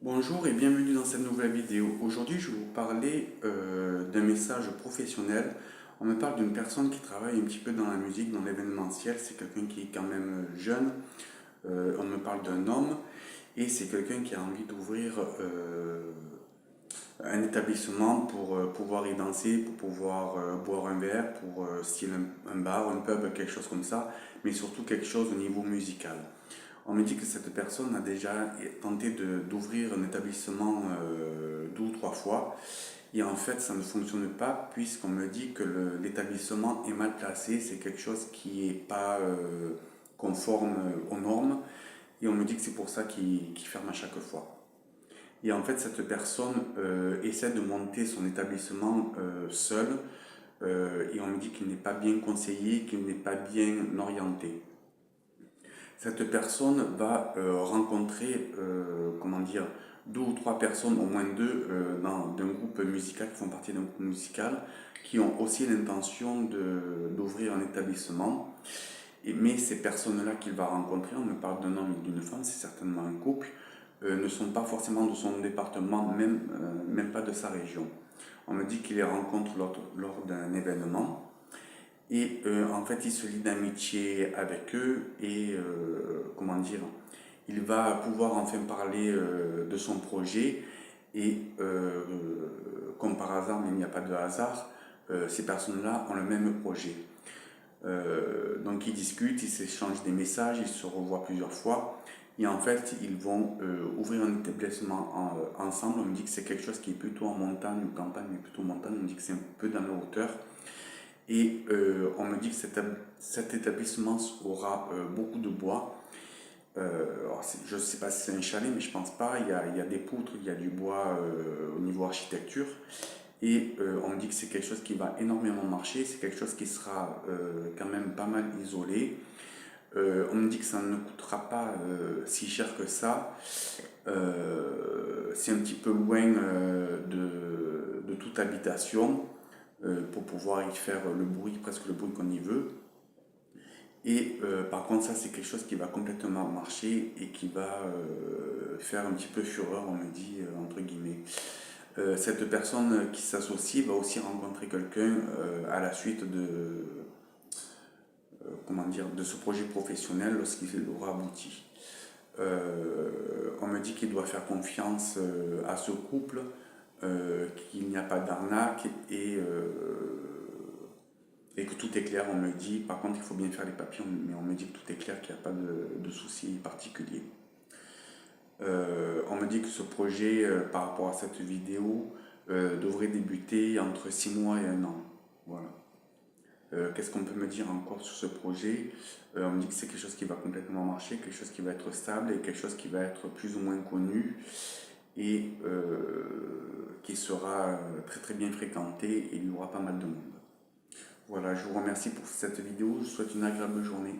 Bonjour et bienvenue dans cette nouvelle vidéo. Aujourd'hui, je vais vous parler d'un message professionnel. On me parle d'une personne qui travaille un petit peu dans la musique, dans l'événementiel. C'est quelqu'un qui est quand même jeune. On me parle d'un homme et c'est quelqu'un qui a envie d'ouvrir un établissement pour pouvoir y danser, pour pouvoir boire un verre, pour style un bar, un pub, quelque chose comme ça, mais surtout quelque chose au niveau musical. On me dit que cette personne a déjà tenté d'ouvrir un établissement 2 ou 3 fois et en fait ça ne fonctionne pas puisqu'on me dit que l'établissement est mal placé, c'est quelque chose qui n'est pas conforme aux normes et on me dit que c'est pour ça qu'il ferme à chaque fois. Et en fait cette personne essaie de monter son établissement seul et on me dit qu'il n'est pas bien conseillé, qu'il n'est pas bien orienté. Cette personne va rencontrer, comment dire, 2 ou 3 personnes, au moins deux, d'un groupe musical, qui font partie d'un groupe musical, qui ont aussi l'intention d'ouvrir un établissement. Mais ces personnes-là qu'il va rencontrer, on me parle d'un homme et d'une femme, c'est certainement un couple, ne sont pas forcément de son département, même pas de sa région. On me dit qu'il les rencontre lors d'un événement. Et en fait, il se lie d'amitié avec eux et comment dire, il va pouvoir enfin parler de son projet et comme par hasard, mais il n'y a pas de hasard, ces personnes-là ont le même projet. Donc ils discutent, ils s'échangent des messages, ils se revoient plusieurs fois et en fait ils vont ouvrir un établissement ensemble. On me dit que c'est quelque chose qui est plutôt en montagne ou campagne, mais plutôt montagne, on me dit que c'est un peu dans la hauteur. Et on me dit que cet établissement aura beaucoup de bois. Je ne sais pas si c'est un chalet, mais je pense pas. Il y a des poutres, il y a du bois au niveau architecture. Et on me dit que c'est quelque chose qui va énormément marcher. C'est quelque chose qui sera quand même pas mal isolé. On me dit que ça ne coûtera pas si cher que ça. C'est un petit peu loin de toute habitation pour pouvoir y faire le bruit, presque le bruit qu'on y veut. Et par contre, ça, c'est quelque chose qui va complètement marcher et qui va faire un petit peu fureur, on me dit, entre guillemets. Cette personne qui s'associe va aussi rencontrer quelqu'un à la suite comment dire, de ce projet professionnel lorsqu'il aura abouti. On me dit qu'il doit faire confiance à ce couple, qu'il n'y a pas d'arnaque et que tout est clair, on me dit. Par contre, il faut bien faire les papiers, mais on me dit que tout est clair, qu'il n'y a pas de soucis particuliers. On me dit que ce projet, par rapport à cette vidéo, devrait débuter entre 6 mois et 1 an. Voilà. Qu'est-ce qu'on peut me dire encore sur ce projet? On me dit que c'est quelque chose qui va complètement marcher, quelque chose qui va être stable et quelque chose qui va être plus ou moins connu et qui sera très très bien fréquenté et il y aura pas mal de monde. Voilà, je vous remercie pour cette vidéo, je vous souhaite une agréable journée.